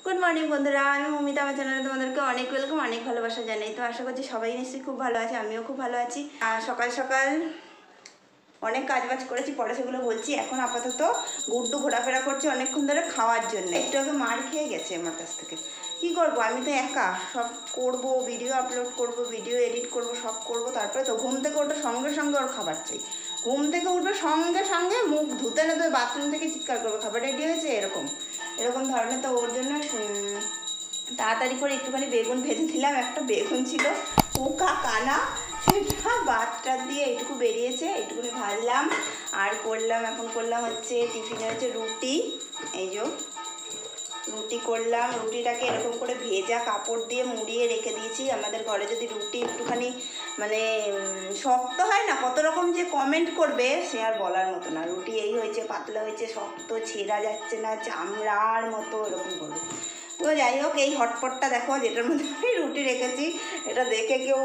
Good morning বন্ধুরা, আমি মমিতা। আমার চ্যানেলে তোমাদেরকে অনেক ওয়েলকাম, অনেক ভালোবাসা জানাই। তো আশা করছি সবাই নিশ্চয়ই খুব ভালো আছে, আমিও খুব ভালো আছি। সকাল সকাল অনেক কাজবাজ করেছি, পরে সেগুলো বলছি। এখন আপাতত গুড্ডু ঘোরাফেরা করছে অনেকক্ষণ ধরে খাওয়ার জন্য। একটু আগে মার খেয়ে গেছে আমার কাছ থেকে। কী করবো, আমি তো একা সব করব, ভিডিও আপলোড করব, ভিডিও এডিট করব, সব করব। তারপরে তো ঘুম থেকে ওঠার সঙ্গে সঙ্গে ওর খাবার চাই। ঘুম থেকে উঠবে সঙ্গে সঙ্গে মুখ ধুতে না ধুতে বাথরুম থেকে চিৎকার করবো, খাবার রেডি হয়েছে, এরকম ধরনের। তো ওর জন্য তাড়াতাড়ি করে একটুখানি বেগুন ভেজে দিলাম। একটা বেগুন ছিল পোকা কানা, সেটা বাদটা দিয়ে এইটুকু বেরিয়েছে, এইটুকুনি ভাজলাম। আর এখন করলাম হচ্ছে টিফিনে হচ্ছে রুটি। এই যে রুটি করলাম, রুটিটাকে এরকম করে ভেজা কাপড় দিয়ে মুড়িয়ে রেখে দিয়েছি। আমাদের ঘরে যদি রুটি একটুখানি মানে শক্ত হয় না, কত রকম যে কমেন্ট করবে সে আর বলার মতো না। রুটি এই হয়েছে, পাতলা হয়েছে, শক্ত, ছেঁড়া যাচ্ছে না, চামড়ার মতো এরকম করবে। তো যাই হোক, এই হটপটটা দেখো যেটার মধ্যে আমি রুটি রেখেছি, এটা দেখে কেউ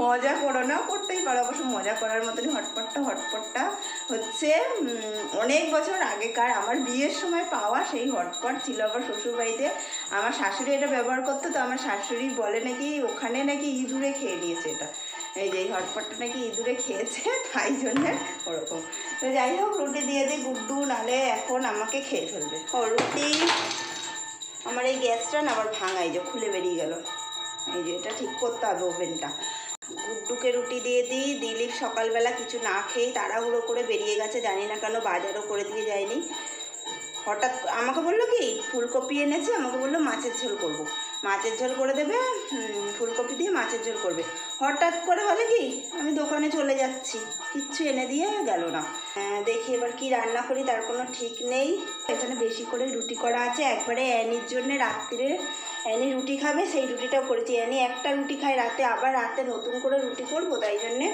মজা করো না, করতেই পারো অবশ্য, মজা করার মতনই। হটপটটা হচ্ছে অনেক বছর আগেকার আমার বিয়ের সময় পাওয়া সেই হটপট ছিল। আবার শ্বশুরবাড়িতে আমার শাশুড়ি এটা ব্যবহার করতো, তো আমার শাশুড়ি বলে নাকি ওখানে নাকি ইঁদুরে খেয়ে নিয়েছে এটা। এই যে এই হটপটটা নাকি ইঁদুরে খেয়েছে, তাই জন্যে ওরকম। তো যাই হোক, রুটি দিয়ে দিই গুড্ডু, নালে এখন আমাকে খেয়ে ফেলবে। ও রুটি, আমার এই গ্যাসটা না আবার ভাঙাই যে খুলে বেরিয়ে গেল। এই যে এটা ঠিক করতে হবে ওভেনটা। গুড্ডুকে রুটি দিয়ে দিই। দিলীপ সকালবেলা কিছু না খেয়েই তাড়াহুড়ো করে বেরিয়ে গেছে, জানি না কেন, বাজারও করে দিয়ে যায়নি। হঠাৎ আমাকে বললো কি ফুলকপি এনেছে, আমাকে বললো মাছের ঝোল করব। মাছের ঝোল করে দেবে, ফুলকপি দিয়ে মাছের ঝোল করবে। হঠাৎ করে হলে কি আমি দোকানে চলে যাচ্ছি, কিচ্ছু এনে দিয়ে গেল না। দেখি এবার কি রান্না করি, তার কোনো ঠিক নেই। এখানে বেশি করে রুটি করা আছে, একবারে অ্যানির জন্যে। রাত্রিরে অ্যানি রুটি খাবে, সেই রুটিটাও করেছি। অ্যানি একটা রুটি খায় রাতে, আবার রাতে নতুন করে রুটি করবো, তাই জন্যে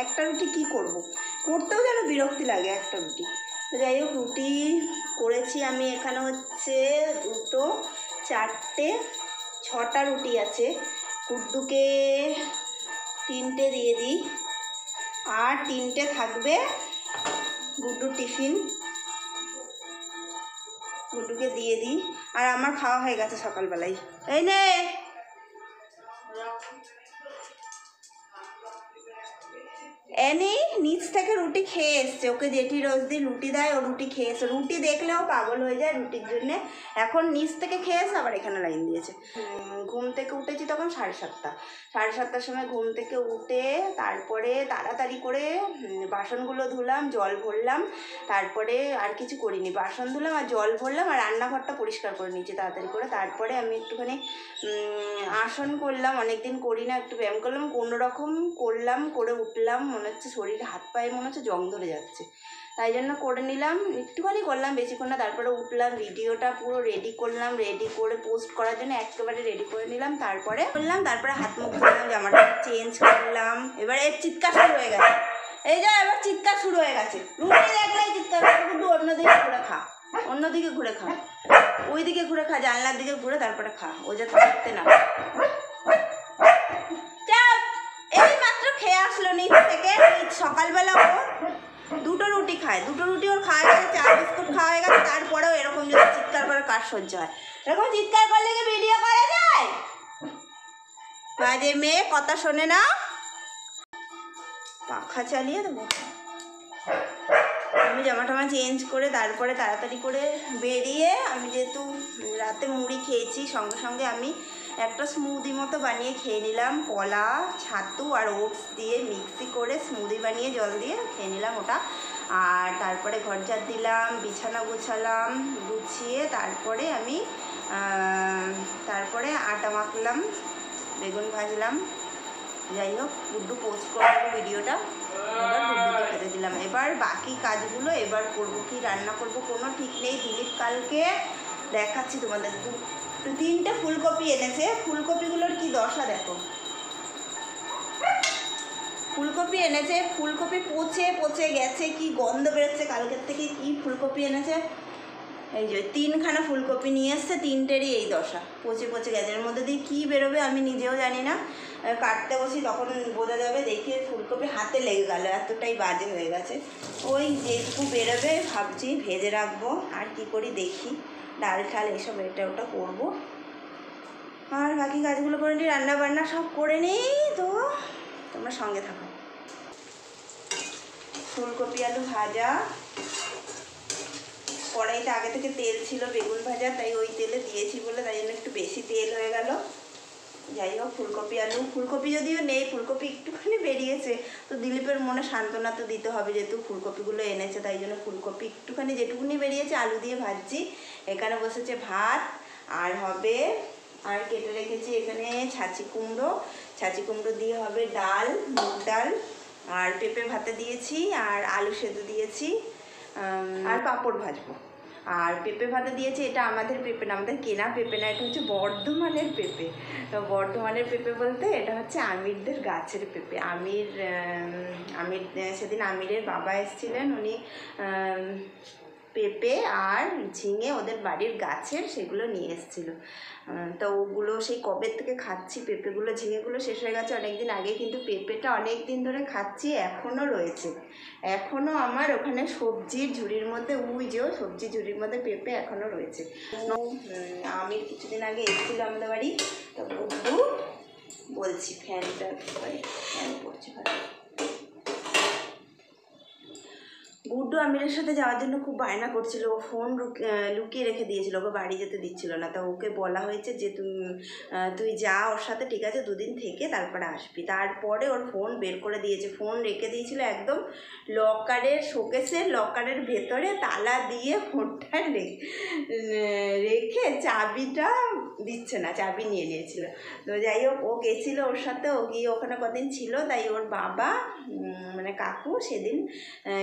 একটা রুটি কি করব, করতেও যেন বিরক্তি লাগে একটা রুটি। তো যাই হোক, রুটি করেছি আমি। এখানে হচ্ছে 2, 4, 6টা রুটি আছে। গুড্ডুকে 3টে দিয়ে দিই, আর 3টে থাকবে গুড্ডুর টিফিন, গুড্ডুকে দিয়ে দিই। আর আমার খাওয়া হয়ে গেছে সকালবেলায়। এই নে, এনি নিচ থেকে রুটি খেয়ে এসছে, ওকে জেঠি রোজ দিন রুটি দেয়, ও রুটি খেয়ে এসছে। রুটি দেখলেও পাগল হয়ে যায় রুটির জন্যে। এখন নিচ থেকে খেয়ে এসে আবার এখানে লাইন দিয়েছে। ঘুম থেকে উঠেছি তখন 7:30। 7:30টার সময় ঘুম থেকে উঠে তারপরে তাড়াতাড়ি করে বাসনগুলো ধুলাম, জল ভরলাম। তারপরে আর কিছু করিনি, বাসন ধুলাম আর জল ভরলাম, আর রান্নাঘরটা পরিষ্কার করে নিয়েছি তাড়াতাড়ি করে। তারপরে আমি একটুখানি আসন করলাম, অনেকদিন করি না, একটু ব্যায়াম করলাম, কোনো রকম করলাম, করে উঠলাম। মনে হচ্ছে শরীর হাত পায়ে মনে হচ্ছে জং ধরে যাচ্ছে, তাই জন্য করে নিলাম, একটুখানি করলাম, বেশিক্ষণ না। তারপরে উঠলাম, ভিডিওটা পুরো রেডি করলাম, রেডি করে পোস্ট করার জন্য একেবারে রেডি করে নিলাম। তারপরে করলাম, তারপরে হাত মুখ ধুলাম, জামাটা চেঞ্জ করলাম। এবারে চিৎকার শুরু হয়ে গেছে, এই যে এবার চিৎকার শুরু হয়ে গেছে। রুটি দেখলেই চিৎকার করে, কিন্তু অন্যদিকে ঘুরে খা, অন্যদিকে ঘুরে খা, ওই দিকে ঘুরে খা, জানলার দিকে ঘুরে তারপরে খা, ও যাতে দেখতে না। এই মাত্র খেয়ে আসলো নিচ থেকে। সকালবেলা ও 2টো রুটি খায়, 2টো রুটি ওর খাওয়া গেছে, 4 বিস্কুট খাওয়া হয়ে গেছে। তারপরেও এরকম যদি চিৎকার করে কার সহ্য হয়? এরকম চিৎকার করলে কি ভিডিও করা যায়? বাজে মেয়ে, কথা শোনে না। পাখা চালিয়ে দেবো। আমি জামা টামা চেঞ্জ করে তারপরে তাড়াতাড়ি করে বেরিয়ে, আমি যেহেতু রাতে মুড়ি খেয়েছি, সঙ্গে সঙ্গে আমি একটা স্মুদি মতো বানিয়ে খেয়ে নিলাম। কলা, ছাতু আর ওটস দিয়ে মিক্সি করে স্মুদি বানিয়ে জল দিয়ে খেয়ে নিলাম ওটা। আর তারপরে ঘর ঝাড় দিলাম, বিছানা গুছালাম, গুছিয়ে তারপরে আমি আটা মাখলাম, বেগুন ভাজলাম। যাই হোক, গুড্ডু পোস্ট করে দেবো ভিডিওটা। এবার গুড্ডুকে খেতে দিলাম। এবার বাকি কাজগুলো এবার করবো, কি রান্না করবো কোনো ঠিক নেই। দিলীপ কালকে দেখাচ্ছি তোমাদের, 3টে ফুলকপি এনেছে। ফুলকপিগুলোর কি দশা দেখো, ফুলকপি এনেছে, ফুলকপি পচে পচে গেছে, কি গন্ধ বেরোচ্ছে কালকের থেকে। কি ফুলকপি এনেছে, এই যে 3খানা ফুলকপি নিয়ে এসছে, 3টেরই এই দশা, পচে পচে গেছে। এর মধ্যে দিয়ে কী বেরোবে আমি নিজেও জানি না। কাটতে বসি তখন বোঝা যাবে। দেখি ফুলকপি হাতে লেগে গেল, এতটাই বাজে হয়ে গেছে। ওই যেটুকু বেরোবে ভাবছি ভেজে রাখবো, আর কি করি দেখি। ডাল ঠাল এসব এটা ওটা করবো, আর বাকি কাজগুলো করে নিই, রান্না বান্না সব করে নিই। তো তোমরা সঙ্গে থাকো। ফুলকপি আলু ভাজা, কড়াইতে আগে থেকে তেল ছিল বেগুন ভাজা, তাই ওই তেলে দিয়েছি বলে তাই জন্য একটু বেশি তেল হয়ে গেল। যাই হোক, ফুলকপি আলু, ফুলকপি যদিও নেই, ফুলকপি একটুখানি বেরিয়েছে, তো দিলীপের মনে সান্ত্বনা তো দিতে হবে, যেহেতু ফুলকপিগুলো এনেছে, তাই জন্য ফুলকপি একটুখানি যেটুকুনি বেরিয়েছে আলু দিয়ে ভাজছি। এখানে বসেছে ভাত, আর হবে, আর কেটে রেখেছি এখানে ছাঁচি কুমড়ো দিয়ে হবে ডাল, মুগ ডাল, আর পেঁপে ভাতে দিয়েছি, আর আলু সেদ্ধ দিয়েছি, আর পাঁপড় ভাজবো। আর পেঁপে ভাতে দিয়েছি, এটা আমাদের পেঁপে না, আমাদের কেনা পেঁপে না, এটা হচ্ছে বর্ধমানের পেঁপে। তো বর্ধমানের পেঁপে বলতে এটা হচ্ছে আমিরদের গাছের পেঁপে। আমির সেদিন আমিরের বাবা এসেছিলেন, উনি পেঁপে আর ঝিঙে ওদের বাড়ির গাছের সেগুলো নিয়ে এসেছিলো। তো ওগুলো সেই কবে থেকে খাচ্ছি পেঁপেগুলো, ঝিঙেগুলো শেষ হয়ে গেছে অনেক দিন আগে, কিন্তু পেঁপেটা অনেক দিন ধরে খাচ্ছি, এখনও রয়েছে। এখনও আমার ওখানে সবজির ঝুড়ির মধ্যে, সবজির ঝুড়ির মধ্যে পেঁপে এখনও রয়েছে। আমি কিছুদিন আগে এসেছিলো আমাদের বাড়ি, তো বুদ্ধু বলছি ফ্যান পড়ছে ভালো। গুড্ডু আমিরের সাথে যাওয়ার জন্য খুব বায়না করছিল, ও ফোন লুকিয়ে রেখে দিয়েছিল, ওকে বাড়ি যেতে দিচ্ছিল না। তা ওকে বলা হয়েছে যে তুই যা ওর সাথে, ঠিক আছে, 2 দিন থেকে তারপরে আসবি। তারপরে ওর ফোন বের করে দিয়েছে, ফোন রেখে দিয়েছিল একদম লকারের ভেতরে তালা দিয়ে ফোনটা রেখে চাবিটা দিচ্ছে না, চাবি নিয়ে নিয়েছিল। তো যাই হোক, ও গেছিলো ওর সাথে, ও গিয়ে ওখানে কদিন ছিল, তাই ওর বাবা মানে কাকু সেদিন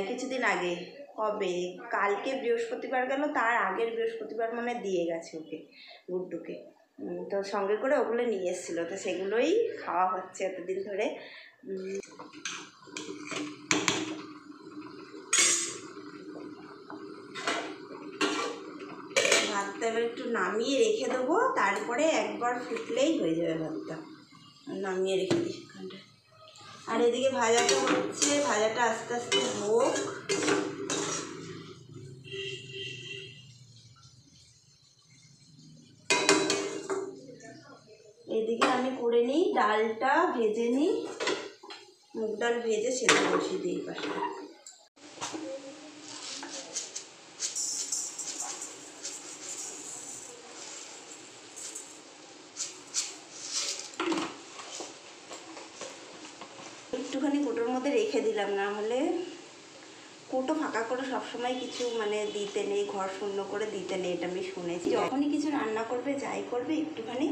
কিছুদিন আগে, কবে, কালকে বৃহস্পতিবার গেল, তার আগের বৃহস্পতিবার মানে দিয়ে গেছে ওকে, গুড্ডুকে। তো সঙ্গে করে ওগুলো নিয়ে এসেছিলো, তো সেগুলোই খাওয়া হচ্ছে এতদিন ধরে। ভাতটা এবার একটু নামিয়ে রেখে দেবো, তারপরে একবার ফুটলেই হয়ে যাবে ভাতটা। নামিয়ে রেখে দিই এখানটা। আর এদিকে ভাজাটা হচ্ছে, ভাজাটা আস্তে আস্তে হোক। এদিকে আমি করে নিই, ডালটা ভেজে নিই, মুগ ডাল ভেজে সেদ্ধ বসিয়ে দিই পাশে। একটুখানি কোটোর মধ্যে রেখে দিলাম, না হলে কোটো ফাঁকা করে সবসময় কিছু মানে দিতে নেই, ঘর শূন্য করে দিতে নেই, এটা আমি শুনেছি। যখনই কিছু রান্না করবে, যাই করবে, একটুখানি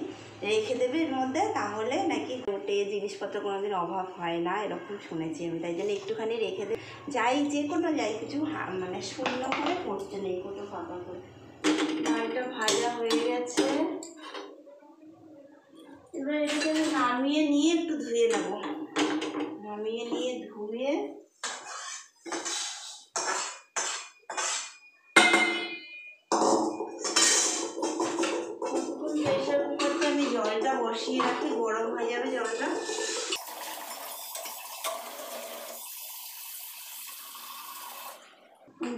রেখে দেবে এর মধ্যে, তাহলে নাকি কোটে জিনিসপত্র কোনোদিন অভাব হয় না, এরকম শুনেছি আমি। তাই জন্য একটুখানি রেখে দেবে, যে কোনো কিছু মানে শূন্য করে করতে নেই, কোটো ফাঁকা করে। ডালটা ভাজা হয়ে গেছে, এবার এটাকে আমি নামিয়ে নিয়ে একটু ধুয়ে নেবো। নামিয়ে নিয়ে ধুয়ে প্রেসার কুকারটা আমি জলটা বসিয়ে রাখি, গরম হয়ে যাবে জলটা।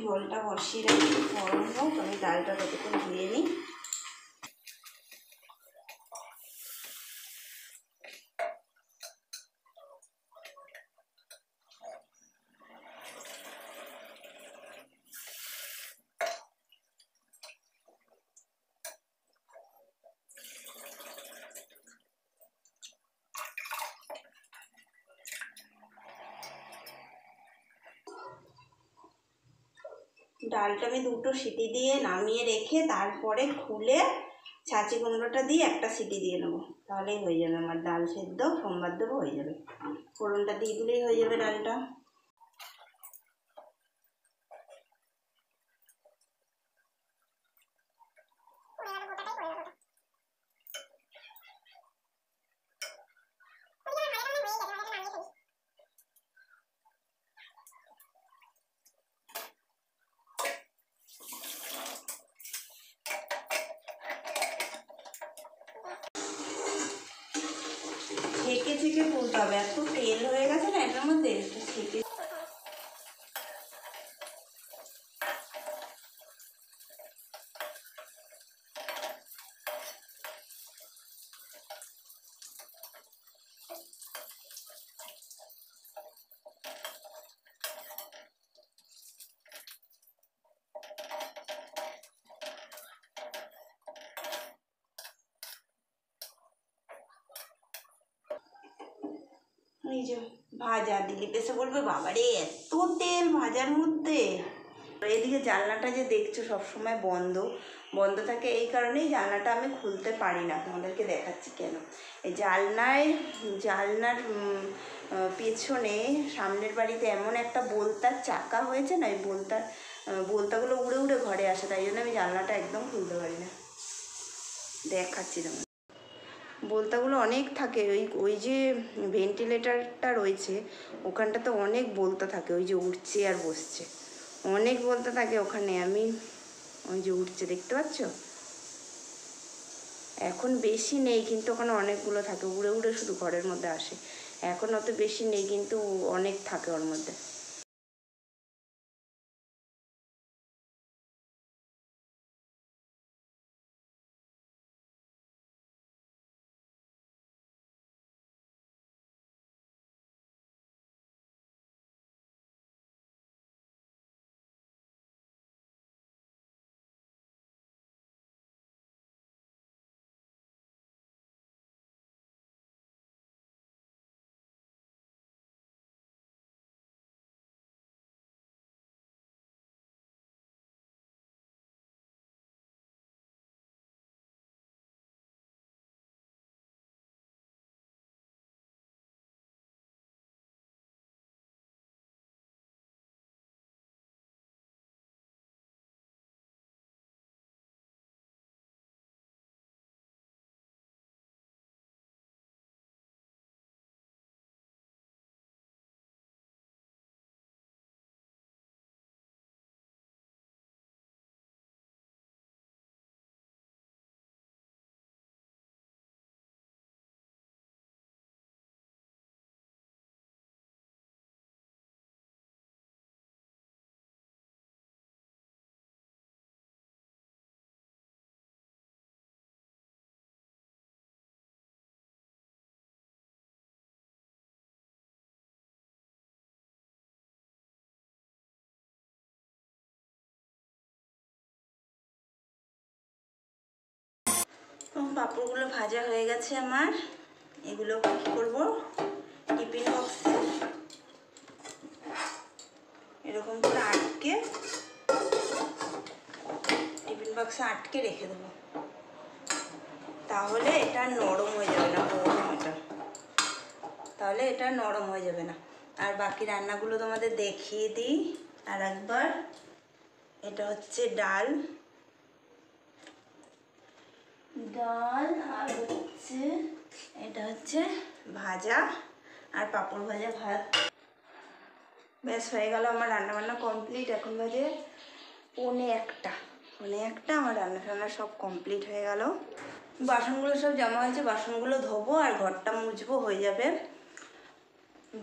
জলটা বসিয়ে রাখি, গরম হোক, আমি ডালটা ততক্ষণ ধুয়ে নিই। ডালটা আমি 2টো সিটি দিয়ে নামিয়ে রেখে তারপরে খুলে ছাঁচি কুমড়োটা দিয়ে একটা সিটি দিয়ে নেবো, তাহলেই হয়ে যাবে আমার ডাল সেদ্ধ। সোমবার দেবো, হয়ে যাবে, ফোড়নটা দিয়ে দিলেই হয়ে যাবে ডালটা। ছেঁকে তুলতে হবে, এত তেল হয়ে গেছে না এটার মধ্যে, ছেঁকে। এই যে ভাজা, দিলীপ এসে বলবে বাবারে এত তেল ভাজার মধ্যে। এদিকে জানলাটা যে দেখছো সবসময় বন্ধ বন্ধ থাকে, এই কারণেই জানলাটা আমি খুলতে পারি না। তোমাদেরকে দেখাচ্ছি কেন। এই জানলার পেছনে সামনের বাড়িতে এমন একটা বোলতার চাকা হয়েছে না, ওই বোলতাগুলো উড়ে উড়ে ঘরে আসে, তাই জন্য আমি জানলাটা একদম খুলতে পারি না। দেখাচ্ছি তোমার, বোলতাগুলো অনেক থাকে। ওই যে ভেন্টিলেটারটা রয়েছে ওখানটাতে অনেক বোলতা থাকে, ওই যে উঠছে আর বসছে, অনেক বোলতা থাকে ওখানে। আমি ওই যে উঠছে দেখতে পাচ্ছ, এখন বেশি নেই কিন্তু ওখানে অনেকগুলো থাকে, উড়ে উড়ে শুধু ঘরের মধ্যে আসে। এখন অত বেশি নেই কিন্তু অনেক থাকে ওর মধ্যে। পাঁপড়গুলো ভাজা হয়ে গেছে আমার। এগুলো কী করবো, টিফিন বক্সে এরকম করে টিফিন বক্সে আটকে রেখে দেবো, তাহলে এটা নরম হয়ে যাবে না। তাহলে এটা নরম হয়ে যাবে না। আর বাকি রান্নাগুলো তোমাদের দেখিয়ে দিই আর একবার। এটা হচ্ছে ডাল আর হচ্ছে এটা হচ্ছে ভাজা আর পাঁপড় ভাজা ভাত। ব্যাস হয়ে গেল আমার রান্নাবান্না কমপ্লিট। এখন বাজে পৌনে একটা আমার রান্না সব কমপ্লিট হয়ে গেল। বাসনগুলো সব জমা হয়েছে, বাসনগুলো ধোবো আর ঘরটা মুছবো, হয়ে যাবে।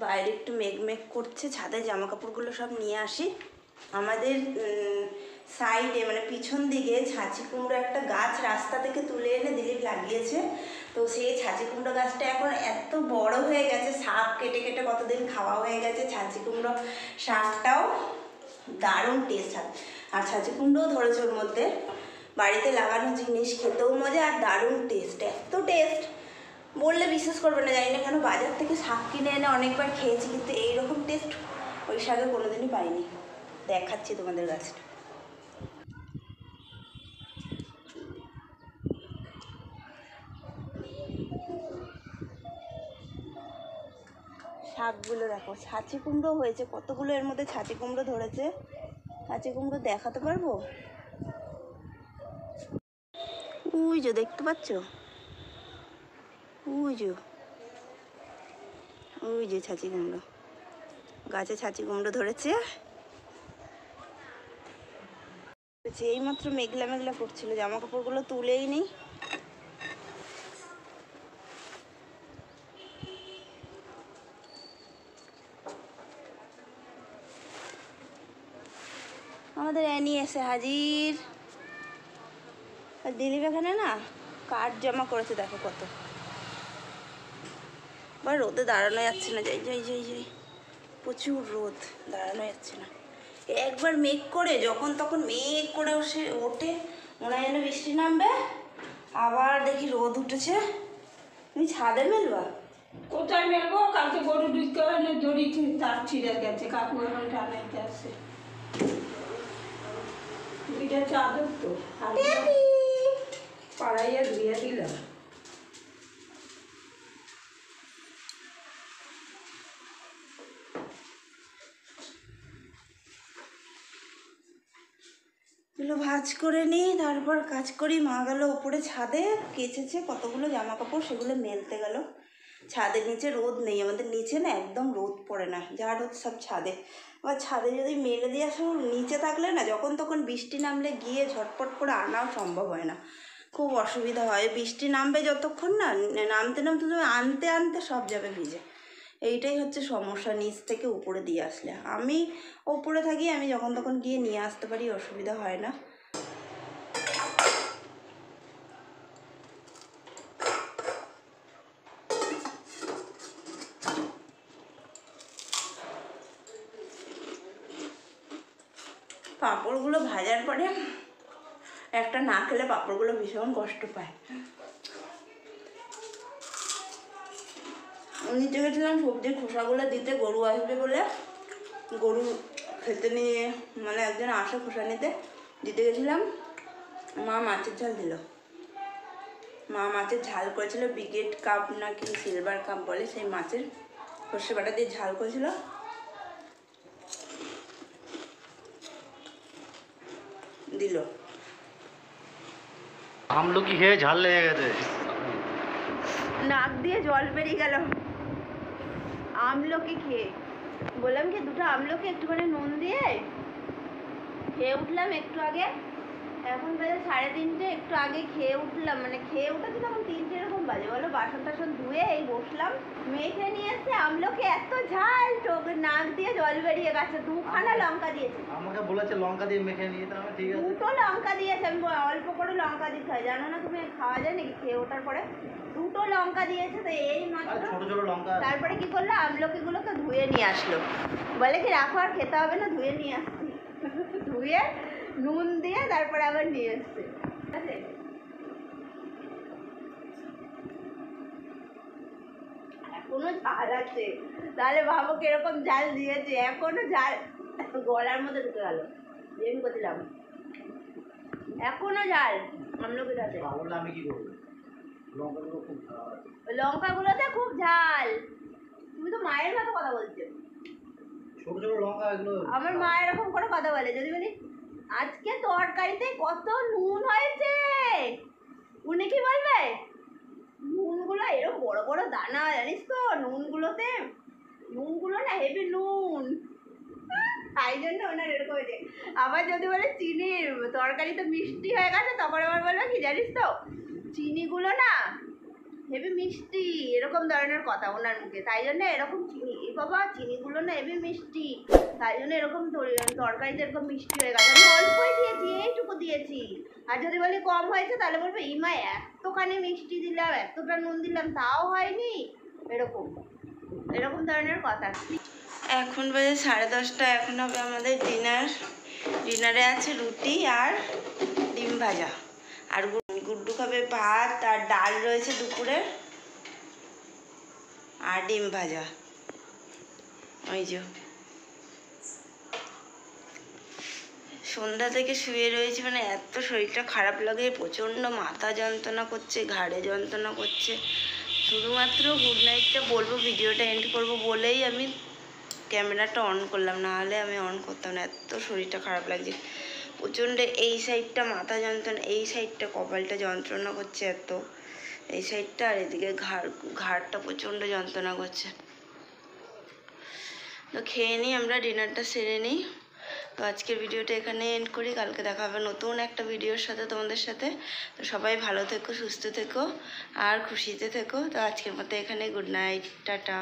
বাইরে একটু মেঘ করছে, ছাদে জামা কাপড়গুলো সব নিয়ে আসি। আমাদের সাইডে মানে পিছন দিকে ছাঁচি কুমড়ো একটা গাছ রাস্তা থেকে তুলে এনে দিলীপ লাগিয়েছে। তো সেই ছাঁচি কুমড়ো গাছটা এখন এত বড় হয়ে গেছে, শাক কেটে কেটে কতদিন খাওয়া হয়ে গেছে। ছাঁচি কুমড়ো শাকটাও দারুণ টেস্ট হয়, আর ছাঁচি কুমড়োও ধরেছে ওর মধ্যে। বাড়িতে লাগানো জিনিস খেতেও মজা আর দারুণ টেস্ট, এত টেস্ট বললে বিশ্বাস করবে না। জানি না কেন বাজার থেকে শাক কিনে এনে অনেকবার খেয়েছি, কিন্তু এইরকম টেস্ট ওই শাকে কোনোদিনই পাইনি। দেখাচ্ছি তোমাদের গাছটা। শাকগুলো দেখো, ছাঁচি কুমড়ো হয়েছে কতগুলো, এর মধ্যে ছাঁচি কুমড়ো ধরেছে। ছাঁচি কুমড়ো দেখাতে পারবো, ওই যে দেখতে পাচ্ছ, ওই যে ছাঁচি কুমড়ো গাছে ছাঁচি কুমড়ো ধরেছে। এইমাত্র মেঘলা মেঘলা করছিল, জামা কাপড়গুলো তুলেই নেই। আমাদের অ্যানি এসে হাজির। আর দিলীপ এখানে না কাঠ জমা করেছে, দেখো কত। বা রোদে দাঁড়ানো যাচ্ছে না, যাই প্রচুর রোদ, দাঁড়ানো যাচ্ছে না। একবার মেঘ করে যখন তখন মেঘ করে ওঠে, মনে হয় যেন বৃষ্টি নামবে, আবার দেখি রোদ উঠেছে। তুমি ছাদে মেলবা? কোথায় মেলবো? কালকে গরু ঢুকতে হয় না, দড়ি তার ছিঁড়ে গেছে, কাকু এখন টানাইতে আসছে। দুইটা চাদর তো পাড়াইয়া ধুয়ে দিলাম। এগুলো ভাঁজ করে নিই, তারপর কাজ করি। মা গেল উপরে ছাদে, কেচেছে কতগুলো জামা কাপড়, সেগুলো মেলতে গেল। ছাদের নিচে রোদ নেই, আমাদের নিচে না একদম রোদ পড়ে না, যা রোদ সব ছাদে। আবার ছাদে যদি মেলে দিয়ে আসো, নিচে থাকলে না যখন তখন বৃষ্টি নামলে গিয়ে ঝটপট করে আনাও সম্ভব হয় না, খুব অসুবিধা হয়। বৃষ্টি নামবে যতক্ষণ না, নামতে নামতে তুমি আনতে আনতে সব যাবে ভিজে। এইটাই হচ্ছে সমস্যা, নিচ থেকে উপরে দিয়ে আসলে। আমি উপরে থাকি, আমি যখন তখন গিয়ে নিয়ে আসতে পারি, অসুবিধা হয় না। পাঁপড়গুলো ভাজার পরে একটা না খেলে পাঁপড়গুলো ভীষণ কষ্ট পায়। নিতে গেছিলাম সবজির খোসাগুলো দিতে, গরু আসবে বলে। গরু খেতে নিয়ে মানে একজন আসে খোসা নিতে, দিতে গেছিলাম। মা মাছের ঝাল দিল, মা মাছের ঝাল করেছিল, ব্রিগেড কাপ নাকি সিলভার কাপ বলে, সেই মাছের সর্ষে বাটা দিয়ে ঝাল করেছিল, দিল। আমলকি খেয়ে ঝাল লেগে গেছে, নাক দিয়ে জল বেরিয়ে গেল আমলকি খেয়ে। বললাম কি দুটো আমলকি একটুখানি নুন দিয়ে খেয়ে উঠলাম একটু আগে। এখন বাজে 3:30, একটু আগে খেয়ে উঠলাম, মানে খেয়ে উঠেছি তখন 3টে এরকম বাজে বলো। বাসন টাসন ধুয়ে এই বসলাম, মেখে নিয়ে এসে আমলকি এত ঝাল, চোখের নাক দিয়ে জল বেরিয়ে গেছে। 2খানা লঙ্কা দিয়েছে, আমাকে বলেছে লঙ্কা দিয়ে মেখে নিয়ে, তো আমি ঠিক আছে। 2টো লঙ্কা দিয়েছে, আমি অল্প করে লঙ্কা দিতে হয়, জানো না তুমি? খাওয়া যায় নাকি খেয়ে ওঠার পরে? 2টো লঙ্কা দিয়েছে, তো এই মাত্র। ছোট ছোট লঙ্কা। তারপরে কি করলো, আমলকিগুলোকে ধুয়ে নিয়ে আসলো, বলে কি রাখো আর খেতে হবে না, ধুয়ে নিয়ে আসছি। ধুয়ে নুন দিয়ে তারপরে আবার নিয়ে এসছে, ঠিক আছে? এখনো ঝাল আছে, তাহলে ভাবো কিরকম ঝাল দিয়েছে, এখনো ঝাল গলার মধ্যে ঢুকে গেল। আমি করছিলাম এখনো ঝাল আমলকিটাতে। আমি কি করবো, লঙ্কাগুলো খুব ঝাল, লঙ্কাগুলোতে খুব ঝাল। তুমি তো মায়ের মতো কথা বলছো। ছোট ছোট লঙ্কা এগুলো। আমার মা এরকম করে কথা বলে, যদি বলি আজকে তরকারিতে কত নুন হয়েছে, উনি কি বলবে? নুনগুলো এরকম বড় বড় দানা, জানিস তো নুনগুলোতে, নুনগুলো না হেভি নুন, তাই জন্য ওনার এরকম হয়েছে। আবার যদি বলে চিনির তরকারি তো মিষ্টি হয়ে গেছে, তখন আবার বলবে কি জানিস তো, চিনিগুলো না হেভি মিষ্টি, এরকম ধরনের কথা ওনার মুখে। তাই জন্য এরকম চিনি, এ বাবা চিনিগুলো না হেভি মিষ্টি, তাই জন্য এরকম তরকারিতে এরকম মিষ্টি হয়ে গেছে। আমি অল্পই দিয়েছি, এইটুকু দিয়েছি। আর যদি বলি কম হয়েছে, তাহলে বলবে ইমা এতখানি মিষ্টি দিলাম, এতটা নুন দিলাম, তাও হয়নি, এরকম এরকম ধরনের কথা। এখন বাজে 10:30, এখন হবে আমাদের ডিনার। ডিনারে আছে রুটি আর ডিম ভাজা, আর গুড্ডু খাবে ভাত, আর ডাল রয়েছে দুপুরে, আর ডিম ভাজা। ওই যে সন্ধ্যা থেকে শুয়ে রয়েছি, মানে এত শরীরটা খারাপ লাগে, প্রচণ্ড মাথা যন্ত্রণা করছে, ঘাড়ে যন্ত্রণা করছে। শুধুমাত্র গুড নাইটটা বলবো, ভিডিওটা এন্ড করবো বলেই আমি ক্যামেরাটা অন করলাম, না হলে আমি অন করতাম না। এত শরীরটা খারাপ লাগছে প্রচণ্ড, এই সাইডটা মাথা যন্ত্রণা, এই সাইডটা কপালটা যন্ত্রণা করছে এত, এই সাইডটা, আর এদিকে ঘাড়টা প্রচণ্ড যন্ত্রণা করছে। তো খেয়ে নিই, আমরা ডিনারটা সেরে নিই। তো আজকের ভিডিওটা এখানে এন্ড করি, কালকে দেখা হবে নতুন একটা ভিডিওর সাথে তোমাদের সাথে। তো সবাই ভালো থেকো, সুস্থ থেকো, আর খুশিতে থেকো। তো আজকের মতো এখানে গুড নাইট, টাটা।